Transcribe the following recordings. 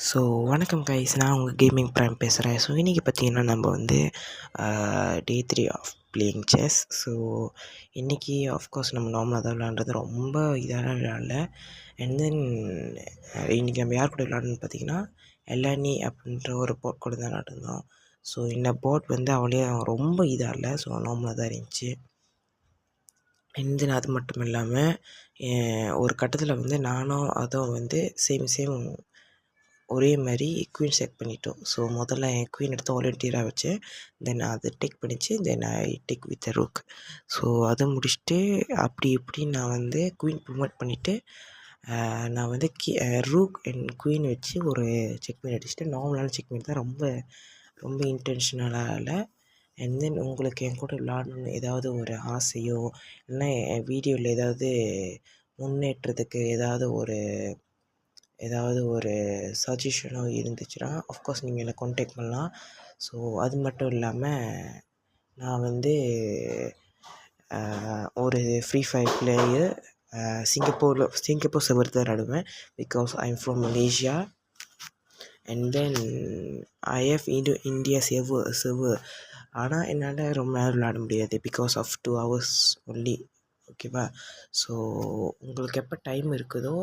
So வணக்கம் guys, நான் உங்கள் கேமிங் ப்ரைம் பேசுகிறேன். ஸோ இன்றைக்கி பார்த்தீங்கன்னா நம்ம வந்து டே 3 ஆஃப் பிளேயிங் செஸ். ஸோ இன்றைக்கி ஆஃப்கோர்ஸ் நம்ம நார்மலாக தான் விளாண்டுறது, ரொம்ப இதான விளையாடல. அண்ட் தென் இன்றைக்கி நம்ம யார் கூட விளாடணுன்னு பார்த்தீங்கன்னா எலானி அப்படின்ற ஒரு போட் கூட தான் விளாண்டுருந்தோம். ஸோ இந்த போட் வந்து அவளே ரொம்ப இதாக இல்லை, ஸோ நார்மலாக தான் இருந்துச்சு. அண்ட் தென் அது மட்டும் இல்லாமல் ஒரு கட்டத்தில் வந்து நானும் அதுவும் வந்து சேம் ஒரே மாதிரி குயின் செலக்ட் பண்ணிட்டோம். ஸோ முதல்ல என் குயின் எடுத்து வாலண்டியராக வச்சேன். தென் அது டேக் பண்ணிச்சு. Then I take with rook. So அதை முடிச்சுட்டு அப்படி இப்படி நான் வந்து குயின் ப்ரொமோட் பண்ணிவிட்டு நான் வந்து ரூக் அண்ட் குயின் வச்சு ஒரு செக்மேட் அடிச்சுட்டு, நார்மலான செக்மேட் தான், ரொம்ப ரொம்ப இன்டென்ஷனலாக இல்லை. அண்ட் தென் உங்களுக்கு என் கூட விளாடணுன்னு ஏதாவது ஒரு ஆசையோ, இல்லைன்னா என் வீடியோவில் ஏதாவது முன்னேற்றத்துக்கு ஏதாவது ஒரு சஜஷனோ இருந்துச்சுன்னா ஆஃப்கோர்ஸ் நீங்கள் என்னை கான்டாக்ட் பண்ணலாம். ஸோ அது மட்டும் இல்லாமல் நான் வந்து ஒரு free fire player, Singapore server தான் விளாடுவேன். Because I am from Malaysia. And then I have India server. ஆனால் என்னால் ரொம்ப நேரம் விளாட முடியாது பிகாஸ் ஆஃப் 2 hours ஒன்லி. ஓகேவா? ஸோ உங்களுக்கு எப்போ டைம் இருக்குதோ,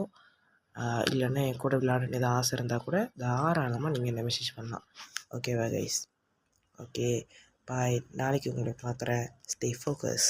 இல்லைன்னா என் கூட விளையாடணும் எதாவது ஆசை இருந்தால் கூட தாராளமாக நீங்கள் என்ன மெசேஜ் பண்ணலாம். ஓகேவா கைஸ்? ஓகே, பாய். நாளைக்கு உங்களை பார்க்குறேன். Stay focus.